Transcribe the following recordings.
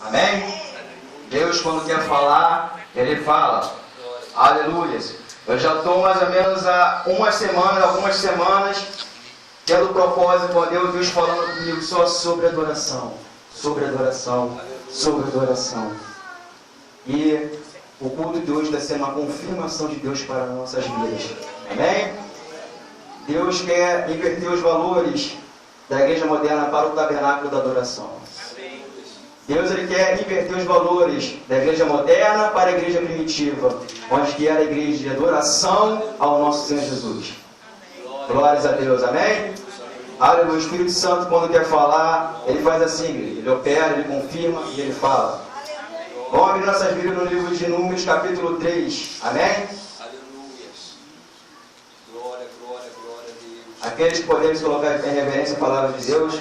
Amém? Deus, quando quer falar, Ele fala. Aleluia. Eu já estou mais ou menos há algumas semanas, tendo propósito, ó Deus falando comigo só sobre adoração. Sobre adoração. Sobre adoração. E o culto de hoje vai ser uma confirmação de Deus para nossas vidas. Amém? Deus quer inverter os valores da igreja moderna para o tabernáculo da adoração. Deus ele quer inverter os valores da igreja moderna para a igreja primitiva, onde que era a igreja de adoração ao nosso Senhor Jesus. Glórias a Deus, amém? Aleluia. O Espírito Santo, quando quer falar, ele faz assim, ele opera, ele confirma e ele fala. Vamos abrir nossas Bíblias no livro de Números, capítulo 3, amém? Glória, glória, glória a Deus. Aqueles que podemos colocar em reverência a palavra de Deus.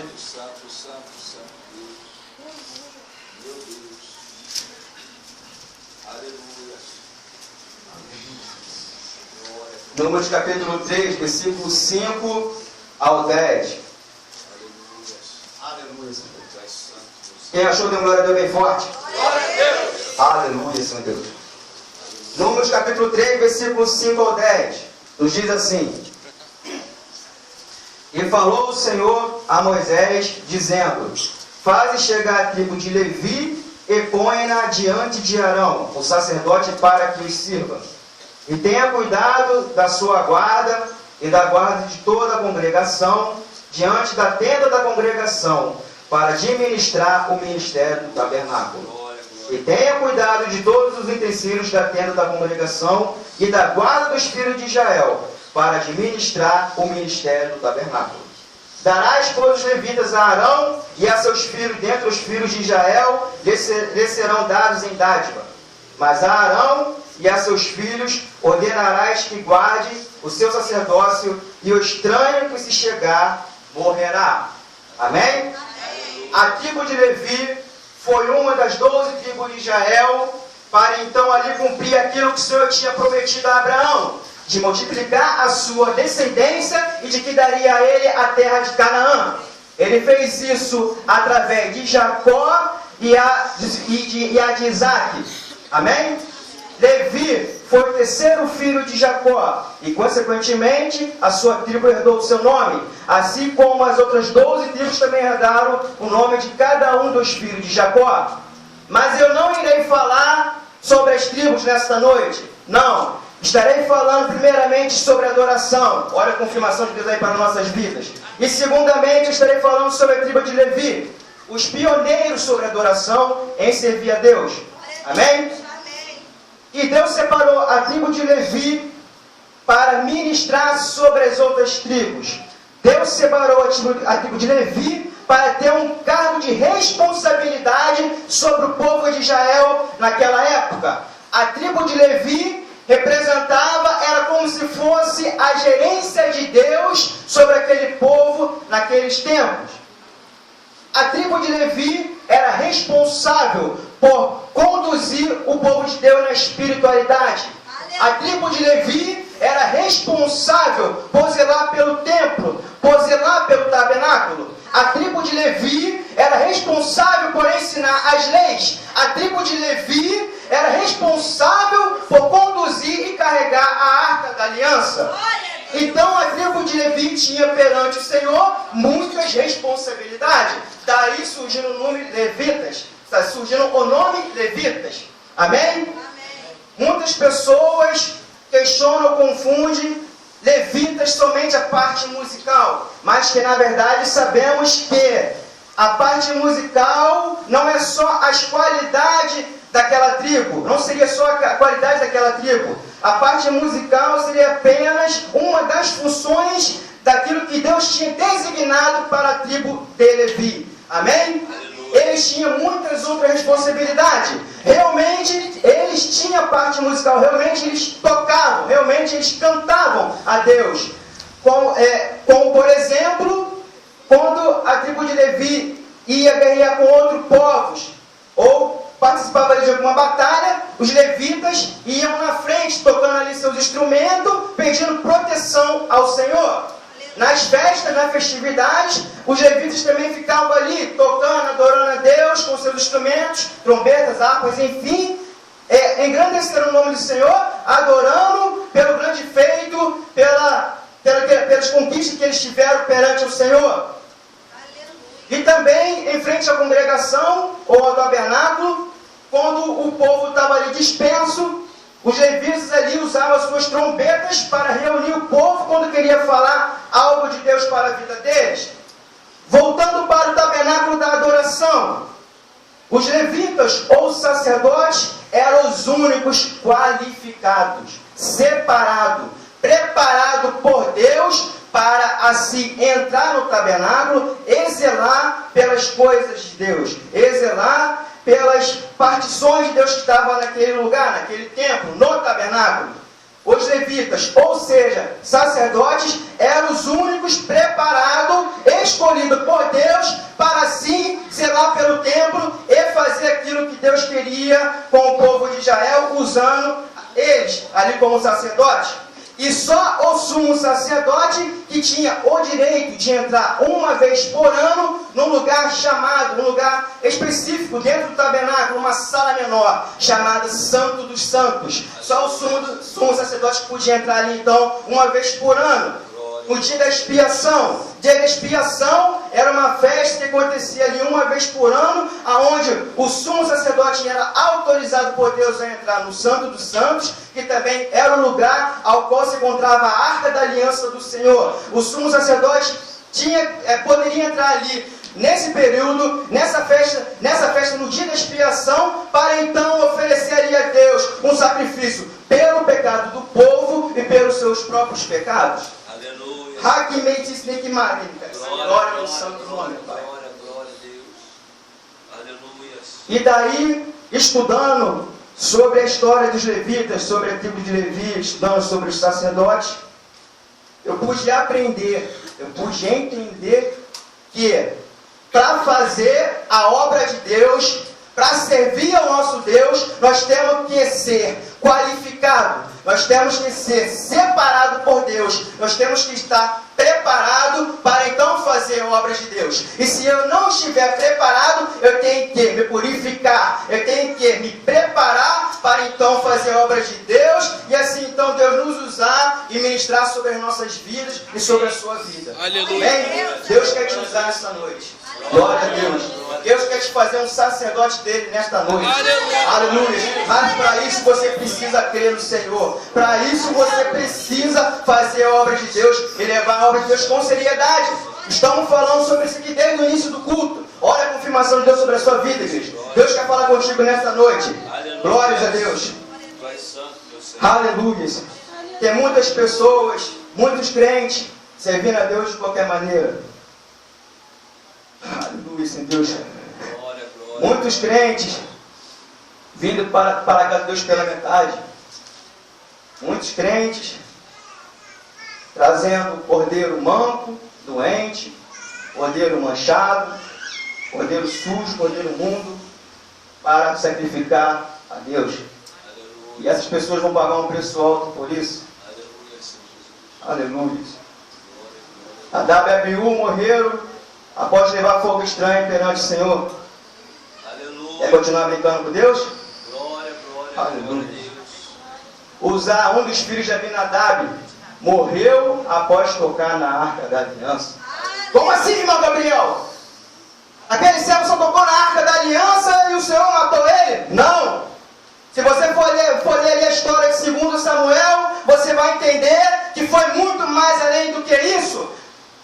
Números capítulo 3, versículo 5 ao 10. Aleluia, Senhor. Quem achou de glória a Deus bem forte? Glória a Deus. Aleluia, Senhor Deus. Números capítulo 3, versículo 5 ao 10. Nos diz assim: E falou o Senhor a Moisés, dizendo: Faze chegar a tribo de Levi e põe-na diante de Arão, o sacerdote, para que os sirva. E tenha cuidado da sua guarda e da guarda de toda a congregação, diante da tenda da congregação, para administrar o ministério do tabernáculo. E tenha cuidado de todos os utensílios da tenda da congregação e da guarda dos filhos de Israel, para administrar o ministério do tabernáculo. Darás, pois, os levitas a Arão e a seus filhos, dentre os filhos de Israel, lhes serão dados em dádiva. Mas a Arão e a seus filhos ordenarás que guarde o seu sacerdócio, e o estranho que se chegar morrerá. Amém? Amém. A tribo de Levi foi uma das 12 tribos de Israel, para então ali cumprir aquilo que o Senhor tinha prometido a Abraão, de multiplicar a sua descendência e de que daria a ele a terra de Canaã. Ele fez isso através de Jacó e a de Isaac. Amém? Levi foi o terceiro filho de Jacó e, consequentemente, a sua tribo herdou o seu nome, assim como as outras 12 tribos também herdaram o nome de cada um dos filhos de Jacó. Mas eu não irei falar sobre as tribos nesta noite. Não. Estarei falando primeiramente sobre adoração. Olha a confirmação de Deus aí para nossas vidas. E segundamente estarei falando sobre a tribo de Levi, os pioneiros sobre adoração em servir a Deus. Amém? E Deus separou a tribo de Levi para ministrar sobre as outras tribos. Deus separou a tribo de Levi para ter um cargo de responsabilidade sobre o povo de Israel naquela época. A tribo de Levi era como se fosse a gerência de Deus sobre aquele povo naqueles tempos. A tribo de Levi era responsável por conduzir o povo de Deus na espiritualidade. A tribo de Levi era responsável por zelar pelo templo, por zelar pelo tabernáculo. A tribo de Levi era responsável por ensinar as leis. A tribo de Levi era responsável por conduzir e carregar a arca da aliança. Então a tribo de Levi tinha perante o Senhor muitas responsabilidades. Daí surgiu o nome Levitas. Está surgindo o nome Levitas. Amém? Amém? Muitas pessoas questionam ou confundem Levitas somente a parte musical, mas que na verdade sabemos que a parte musical não é só as qualidades daquela tribo, não seria só a qualidade daquela tribo. A parte musical seria apenas uma das funções daquilo que Deus tinha designado para a tribo de Levi. Amém? Eles tinham muitas outras responsabilidades. Realmente, eles tinham a parte musical. Realmente, eles tocavam. Realmente, eles cantavam a Deus. Como por exemplo, quando a tribo de Levi ia guerrear com outros povos, ou participava de alguma batalha, os levitas iam na frente, tocando ali seus instrumentos, pedindo proteção ao Senhor. Nas festas, nas festividades, os levitas também ficavam ali, tocando, adorando a Deus com seus instrumentos, instrumentos, trombetas, harpas, enfim, engrandeceram o nome do Senhor, adorando pelo grande feito, pelas conquistas que eles tiveram perante o Senhor. E também, em frente à congregação, ou ao tabernáculo, quando o povo estava ali disperso, os levitas ali usavam as suas trombetas para reunir o povo quando queria falar algo de Deus para a vida deles. Voltando para o tabernáculo da adoração, os levitas ou os sacerdotes eram os únicos qualificados, separados, preparados por Deus para assim entrar no tabernáculo e zelar pelas coisas de Deus, e zelar pelas partições de Deus que estavam naquele lugar, naquele templo, no tabernáculo. Os levitas, ou seja, sacerdotes, eram os únicos preparados, escolhidos por Deus, para assim zelar pelo templo e fazer aquilo que Deus queria com o povo de Israel, usando eles ali como sacerdotes. E só o sumo sacerdote que tinha o direito de entrar uma vez por ano num lugar chamado, num lugar específico dentro do tabernáculo, uma sala menor, chamada Santo dos Santos. Só o sumo sacerdote podia entrar ali então uma vez por ano. No dia da expiação. Dia da expiação era uma festa que acontecia ali uma vez por ano, aonde o sumo sacerdote era autorizado por Deus a entrar no Santo dos Santos, que também era o lugar ao qual se encontrava a Arca da Aliança do Senhor. O sumo sacerdote poderia entrar ali nesse período, nessa festa no dia da expiação, para então oferecer ali a Deus um sacrifício pelo pecado do povo e pelos seus próprios pecados. Glória ao santo nome, Pai. Glória a Deus. Aleluia. E daí, estudando sobre a história dos levitas, sobre a tribo de Levi, estudando sobre os sacerdotes, eu pude aprender, eu pude entender que para fazer a obra de Deus, para servir ao nosso Deus, nós temos que ser qualificados, nós temos que ser separados por Deus, nós temos que estar preparados para então fazer a obra de Deus. E se eu não estiver preparado, eu tenho que me purificar, eu tenho que me preparar para então fazer a obra de Deus, e assim então Deus nos usar e ministrar sobre as nossas vidas e sobre a sua vida. Aleluia. Amém? Deus quer te usar nessa noite. Glória a Deus. Deus quer te fazer um sacerdote dele nesta noite. Aleluia. Mas para isso você precisa crer no Senhor. Para isso você precisa fazer a obra de Deus e levar a obra de Deus com seriedade. Estamos falando sobre isso aqui desde o início do culto. Olha a confirmação de Deus sobre a sua vida, igreja. Deus quer falar contigo nesta noite. Glórias a Deus. Aleluia. Tem muitas pessoas, muitos crentes, servindo a Deus de qualquer maneira. Aleluia, Senhor Deus. Muitos crentes vindo para a casa de Deus pela metade. Muitos crentes trazendo cordeiro manco, doente, cordeiro manchado, cordeiro sujo, cordeiro imundo, para sacrificar a Deus. E essas pessoas vão pagar um preço alto por isso. Aleluia. Nadab e Abiú morreram após levar fogo estranho perante o Senhor. Aleluia. Quer continuar brincando com Deus? Glória, Aleluia. glória a Deus. Uzá, um dos filhos de Abinadab, morreu após tocar na Arca da Aliança. Como assim, irmão Gabriel? Aquele servo só tocou na Arca da Aliança e o Senhor matou ele? Não! Se você for ler ali a história de 2 Samuel, você vai entender que foi muito mais além do que isso.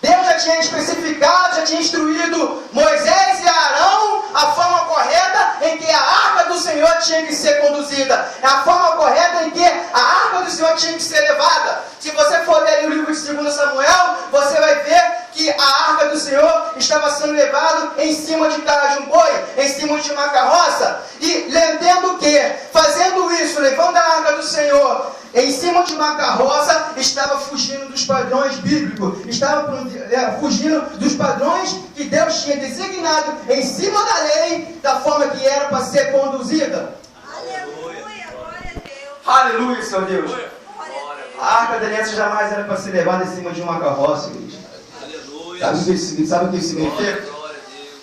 Deus já tinha especificado, já tinha instruído Moisés e Arão a forma correta em que a Arca do Senhor tinha que ser conduzida. É a forma correta em que a Arca do Senhor tinha que ser levada. Se você for ler o livro de 2 Samuel, você vai ver que a Arca do Senhor estava sendo levada em cima de carro de um boi, em cima de uma carroça. E entendendo que, fazendo isso, levando a Arca do Senhor em cima de uma carroça, estava fugindo dos padrões bíblicos, estava fugindo dos padrões que Deus tinha designado em cima da lei, da forma que era para ser conduzida. Aleluia. Glória a Deus. Aleluia, Senhor Deus. A Arca da Aliança jamais era para ser levada em cima de uma carroça, igreja. Aleluia. Sabe o que isso significa? Glória a Deus.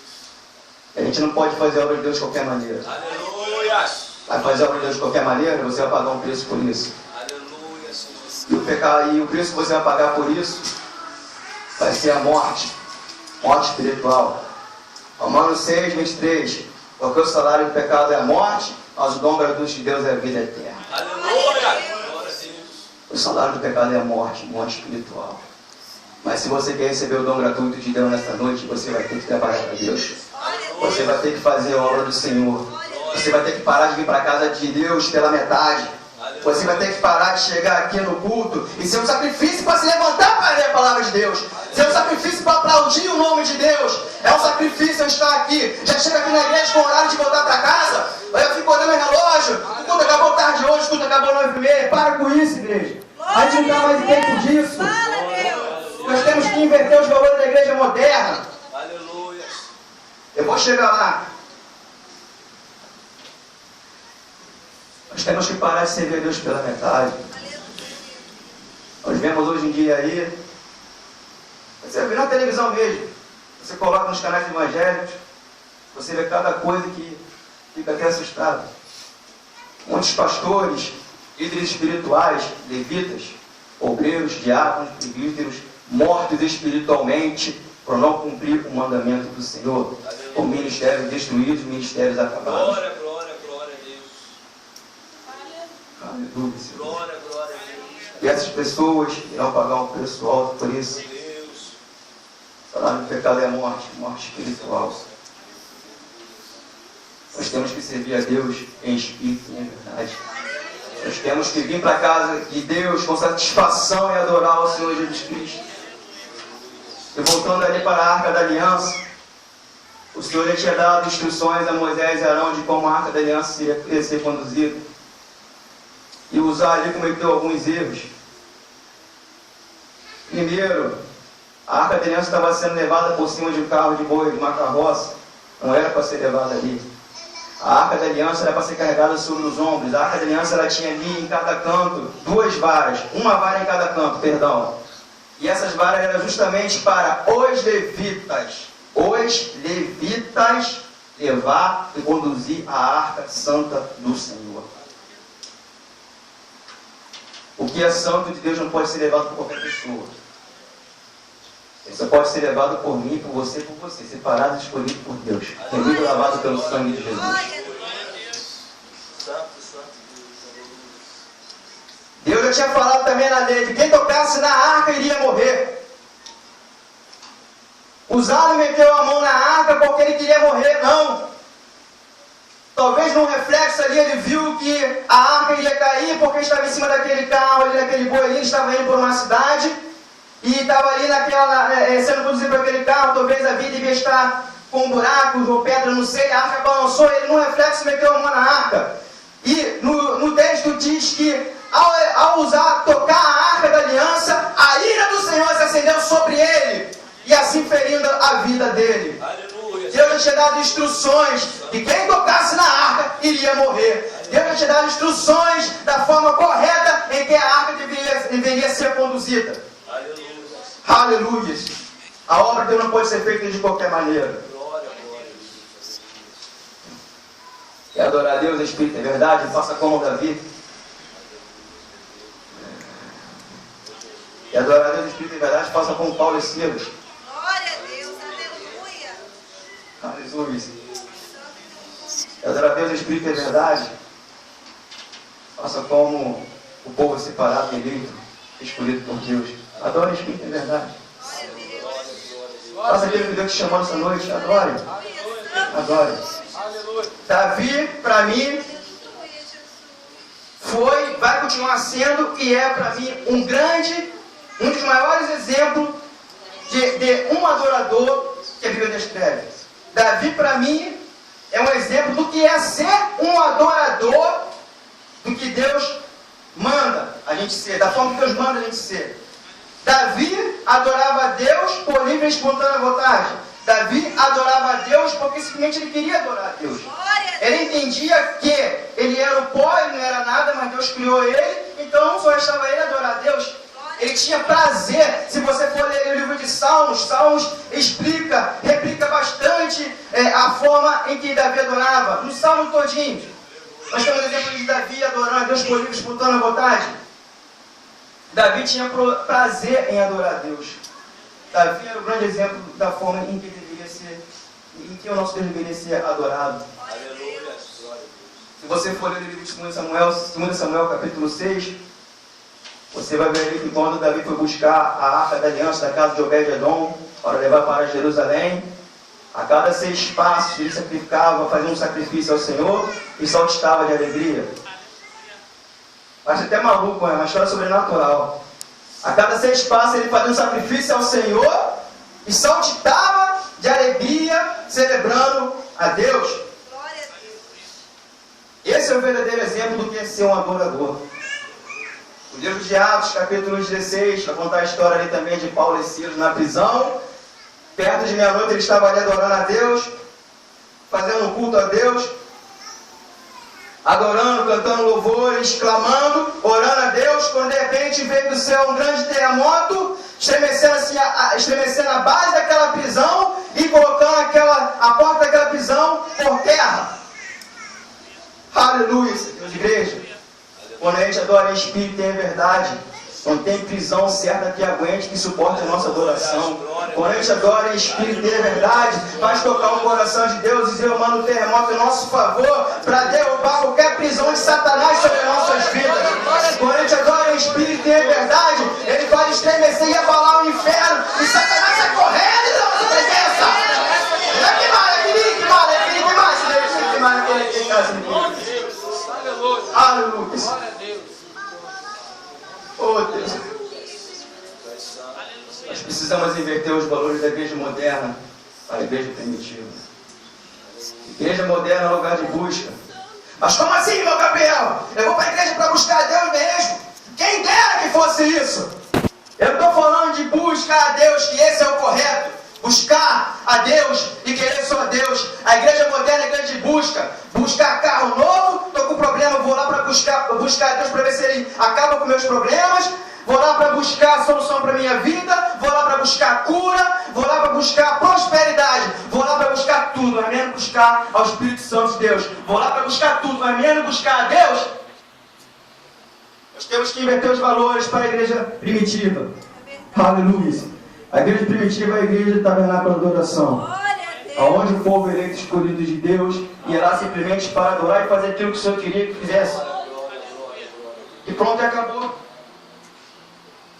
A gente não pode fazer a obra de Deus de qualquer maneira. Aleluia. Vai fazer a obra de Deus de qualquer maneira, você vai pagar um preço por isso. Aleluia, Senhor. E o pecado, e o preço que você vai pagar por isso vai ser a morte. Morte espiritual. Romanos 6, 23. Porque o salário do pecado é a morte, mas o dom gratuito de Deus é a vida eterna. Aleluia. Glória a Deus. O salário do pecado é a morte, morte espiritual. Mas se você quer receber o dom gratuito de Deus nesta noite, você vai ter que trabalhar para Deus. Você vai ter que fazer a obra do Senhor. Você vai ter que parar de vir para a casa de Deus pela metade. Você vai ter que parar de chegar aqui no culto e ser um sacrifício para se levantar para ler a palavra de Deus. Ser um sacrifício para aplaudir o nome de Deus. É um sacrifício eu estar aqui. Já chega aqui na igreja com o horário de voltar para casa. Aí eu fico olhando o relógio. O culto acabou tarde hoje, o culto acabou 9h30. Para com isso, igreja. A gente não está mais em tempo disso. Nós temos que inverter os valores da igreja moderna. Aleluia. Eu vou chegar lá. Nós temos que parar de servir a Deus pela metade. Nós vemos hoje em dia aí, você vê na televisão mesmo, você coloca nos canais evangélicos, você vê cada coisa que fica até assustado. Muitos pastores, líderes espirituais, levitas, obreiros, diáconos, presbíteros, mortos espiritualmente por não cumprir o mandamento do Senhor. O ministério destruído, ministérios acabados. Glória, glória, glória a Deus. Aleluia, Senhor. Glória, glória a Deus. E essas pessoas irão pagar um preço alto por isso. Deus. O salário do pecado é a morte, morte espiritual. Nós temos que servir a Deus em espírito e em verdade. Nós temos que vir para a casa de Deus com satisfação e adorar o Senhor Jesus Cristo. E voltando ali para a Arca da Aliança, o Senhor já tinha dado instruções a Moisés e Arão de como a Arca da Aliança ia ser conduzida. E Uzá ali cometeu alguns erros. Primeiro, a Arca da Aliança estava sendo levada por cima de um carro de boi, de uma carroça. Não era para ser levada ali. A Arca da Aliança era para ser carregada sobre os ombros. A Arca da Aliança ela tinha ali em cada canto 2 varas. Uma vara em cada canto, perdão. E essas varas eram justamente para os levitas. Os levitas levar e conduzir a Arca Santa do Senhor. O que é santo de Deus não pode ser levado por qualquer pessoa. Ele só pode ser levado por mim, por você, separado e escolhido por Deus. Remido e lavado pelo sangue de Jesus. Santo, santo Deus. Deus já tinha falado também na lei que quem tocasse na arca iria morrer. Uzá não meteu a mão na arca porque ele queria morrer, não. Talvez num reflexo ali ele viu que a arca iria cair porque estava em cima daquele carro, ali naquele boi ali, ele estava indo por uma cidade e estava ali sendo conduzido por aquele carro. Talvez a vida devia estar com buracos ou pedra, não sei. A arca balançou, ele num reflexo meteu a mão na arca. E no texto diz que ao usar, tocar a Arca da Aliança, a ira do Senhor se acendeu sobre ele, e assim ferindo a vida dele. Aleluia. Deus já tinha dado instruções que quem tocasse na arca iria morrer. Deus já tinha dado instruções da forma correta em que a arca deveria ser conduzida. Aleluia. Aleluia. A obra de Deus não pode ser feita de qualquer maneira. Glória, glória. Quer adorar a Deus em espírito e verdade? Faça como Davi. E adorar a Deus em espírito e verdade, faça como Paulo e Silas. Glória a Deus, aleluia. Aleluia. E adorar a Deus em espírito e verdade, faça como o povo separado, eleito, escolhido por Deus. Adore em espírito e verdade. Faça aquilo que Deus te chamou nessa noite. Adore. Adore. Davi, para mim, vai continuar sendo e é para mim um dos maiores exemplos de um adorador que a Bíblia descreve. Davi, para mim, é um exemplo do que é ser um adorador, do que Deus manda a gente ser, da forma que Deus manda a gente ser. Davi adorava a Deus por livre e espontânea vontade. Davi adorava a Deus porque simplesmente ele queria adorar a Deus. Ele entendia que ele era o pó, ele não era nada, mas Deus criou ele, então só restava ele adorar a Deus. Ele tinha prazer. Se você for ler o livro de Salmos, Salmos replica bastante a forma em que Davi adorava. No Salmo todinho, nós temos exemplo de Davi adorando a Deus por livre, disputando a vontade. Davi tinha prazer em adorar a Deus. Davi era o grande exemplo da forma em que o nosso Deus deveria ser adorado. Aleluia. Se você for ler o livro de 2 Samuel capítulo 6, você vai ver ali que quando Davi foi buscar a arca da aliança da casa de Obed-Edom para levar para Jerusalém, a cada 6 passos ele sacrificava, fazia um sacrifício ao Senhor e saltitava de alegria. Parece até maluco, é uma história sobrenatural. A cada 6 passos ele fazia um sacrifício ao Senhor e saltitava de alegria, celebrando a Deus. Glória a Deus. Esse é o verdadeiro exemplo do que é ser um adorador. O livro de Atos, capítulo 16, vai contar a história ali também de Paulo e Silas na prisão. Perto de meia-noite ele estava ali adorando a Deus, fazendo um culto a Deus, adorando, cantando louvores, clamando, orando a Deus, quando de repente veio do céu um grande terremoto, estremecendo a base daquela prisão e colocando a porta daquela prisão por terra. Aleluia, Deus de igreja. Quando a gente adora em espírito e em verdade, não tem prisão certa que aguente, que suporte a nossa adoração. Quando a gente adora em espírito e em verdade, faz tocar o coração de Deus e dizer, eu mando o terremoto em nosso favor para derrubar qualquer prisão de Satanás sobre as nossas vidas. Quando a gente adora em espírito e em verdade, ele pode estremecer e abalar o inferno e Satanás sai correndo da nossa presença. Aleluia. Oh Deus. Nós precisamos inverter os valores da igreja moderna para a igreja primitiva. Igreja moderna é lugar de busca. Mas como assim, meu Gabriel? Eu vou para a igreja para buscar a Deus mesmo? Quem dera que fosse isso? Eu estou falando de buscar a Deus, que esse é o correto. Buscar a Deus e querer só a Deus. A igreja moderna é igreja de busca. Buscar carro novo, estou com problema, vou lá para buscar a Deus para ver se Ele acaba com meus problemas. Vou lá para buscar a solução para a minha vida. Vou lá para buscar cura. Vou lá para buscar prosperidade. Vou lá para buscar tudo, mas menos buscar ao Espírito Santo de Deus. Vou lá para buscar tudo, mas menos buscar a Deus. Nós temos que inverter os valores para a igreja primitiva. Aleluia. A igreja primitiva é a igreja de tabernáculo de adoração, onde o povo eleito escolhido de Deus ia lá simplesmente para adorar e fazer aquilo que o Senhor queria que fizesse. E pronto, e acabou.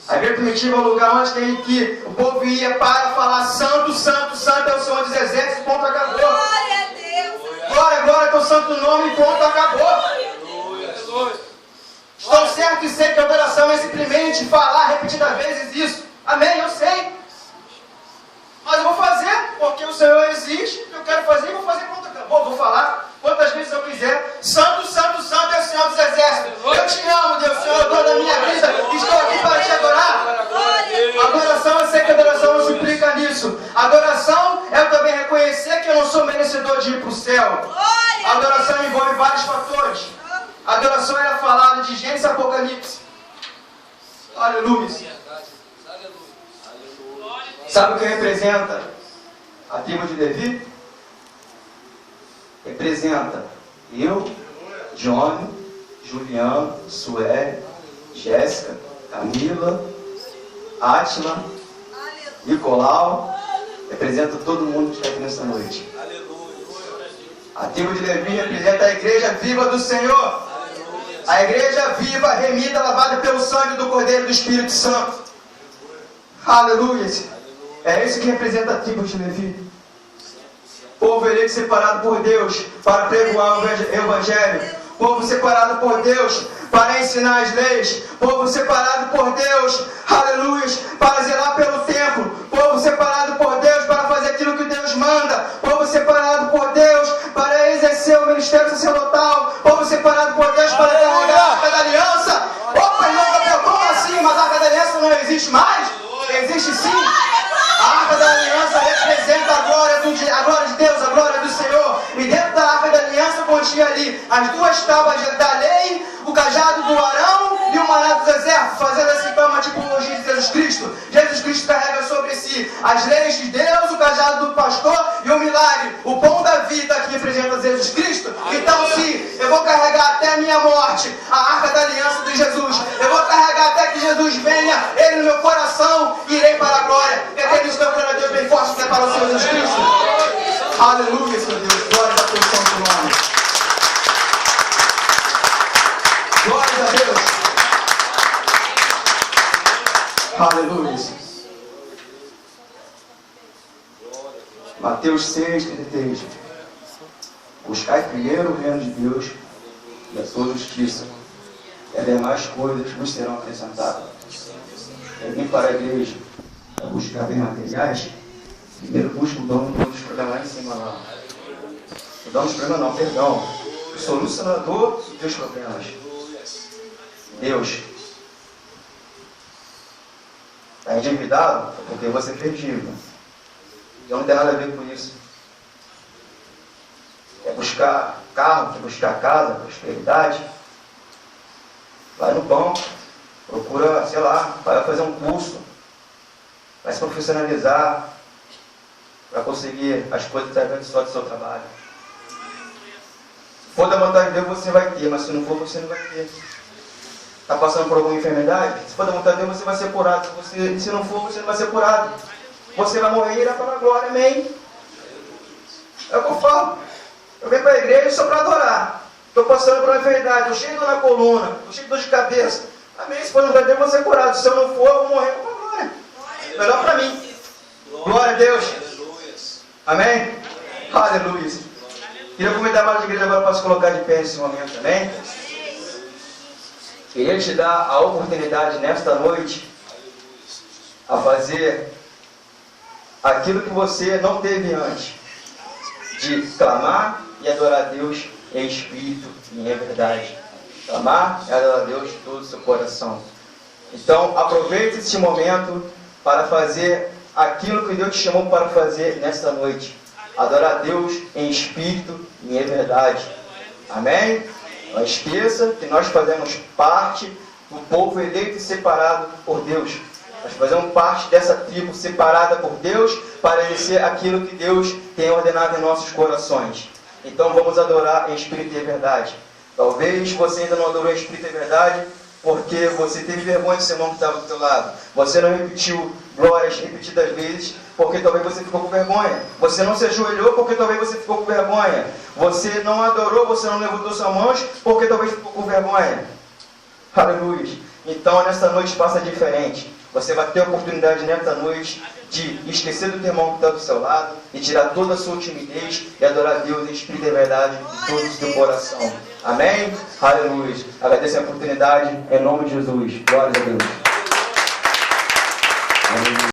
A igreja primitiva é o lugar onde que o povo ia para falar santo, santo, santo é o Senhor dos exércitos, pronto, acabou. Glória a Deus. Glória, glória é teu santo nome, pronto, acabou. Estou certo e sei que a adoração é simplesmente falar repetidas vezes isso. Amém, eu sei. Mas eu vou fazer, porque o Senhor existe, eu quero fazer, vou fazer, pronto, acabou, vou falar quantas vezes eu quiser. Santo, santo, santo é o Senhor dos exércitos. Eu te amo, Deus, Senhor, eu dou da minha vida, estou aqui para te adorar. Adoração, eu sei que a adoração não se implica nisso. Adoração é eu também reconhecer que eu não sou merecedor de ir para o céu. A adoração envolve vários fatores. A adoração era falada de Gênesis e Apocalipse. Aleluia. Sabe o que representa a tribo de Levi? Representa eu, Johnny, Juliano, Sueli, Jéssica, Camila, Átila, Nicolau. Representa todo mundo que está aqui nessa noite. A tribo de Levi representa a igreja viva do Senhor. A igreja viva, remida, lavada pelo sangue do Cordeiro do Espírito Santo. Aleluia. É isso que representa a tribo de Levi. Povo eleito separado por Deus para pregoar o Evangelho. Povo separado por Deus para ensinar as leis. Povo separado por Deus, aleluia, para zelar pelo templo. Povo separado por Deus para fazer aquilo que Deus manda. Povo separado por Deus para exercer o ministério sacerdotal. Povo separado por Deus para carregar a Arca da Aliança. Opa, irmão Gabriel, como assim? Mas a Arca da Aliança não existe mais? Existe sim. A Arca da Aliança representa a glória de Deus, a glória do Senhor. E dentro da Arca da Aliança continha ali as duas tábuas da lei, o cajado do Arão e o maná dos exércitos, fazendo assim uma tipologia de Jesus Cristo. Jesus Cristo carrega sobre si as leis de Deus, o cajado do pastor e o milagre, o pão da vida que representa Jesus Cristo. Então, se eu vou carregar até a minha morte a arca da aliança de Jesus, eu vou carregar até que Jesus venha, Ele no meu coração, e irei para a glória. E até isso, meu glória a Deus bem forte, que é para o Senhor Jesus Cristo. Aleluia, Senhor Deus. Glória a Deus, Santo nome. Glória a Deus. Aleluia. Mateus 6:33. Buscai primeiro o reino de Deus e a sua justiça, e as demais coisas vos serão acrescentadas. Eu vim para a igreja para buscar bem materiais. Primeiro busca o dono dos problemas lá em cima lá. O dono dos problemas não, perdão. O solucionador dos problemas. Deus. Está endividado porque você fez dívida. E não tem nada a ver com isso. Quer buscar carro, quer buscar casa, prosperidade. Vai no banco, procura, sei lá, vai fazer um curso, vai se profissionalizar para conseguir as coisas através só do seu trabalho. Se for da vontade de Deus, você vai ter, mas se não for, você não vai ter. Está passando por alguma enfermidade? Se for da vontade de Deus, você vai ser curado. Se não for, você não vai ser curado. Você vai morrer e irá para a glória, amém? É o que eu falo. Eu venho para a igreja só para adorar. Estou passando por uma enfermidade, estou cheio de dor na coluna, estou cheio de dor de cabeça. Amém? Se for da vontade de Deus, eu vou ser curado. Se eu não for, eu vou morrer para a glória. Melhor para mim. Glória a Deus. Amém? Aleluia. Queria convidar mais a igreja agora para se colocar de pé nesse momento também. Queria te dar a oportunidade nesta noite a fazer aquilo que você não teve antes, de clamar e adorar a Deus em espírito e em verdade. Clamar e adorar a Deus de todo o seu coração. Então aproveite esse momento para fazer aquilo que Deus te chamou para fazer nesta noite. Adorar a Deus em espírito e em verdade. Amém? Não esqueça que nós fazemos parte do povo eleito e separado por Deus. Nós fazemos parte dessa tribo separada por Deus para exercer aquilo que Deus tem ordenado em nossos corações. Então vamos adorar em espírito e verdade. Talvez você ainda não adorou em espírito e verdade porque você teve vergonha do seu irmão que estava do seu lado. Você não repetiu glórias repetidas vezes porque talvez você ficou com vergonha. Você não se ajoelhou porque talvez você ficou com vergonha. Você não adorou, você não levantou suas mãos porque talvez ficou com vergonha. Aleluia. Então nesta noite faça diferente. Você vai ter a oportunidade nesta noite de esquecer do teu irmão que está do seu lado e tirar toda a sua timidez e adorar a Deus em espírito e verdade de todo o seu coração. Amém? Aleluia. Agradeço a oportunidade em nome de Jesus. Glória a Deus.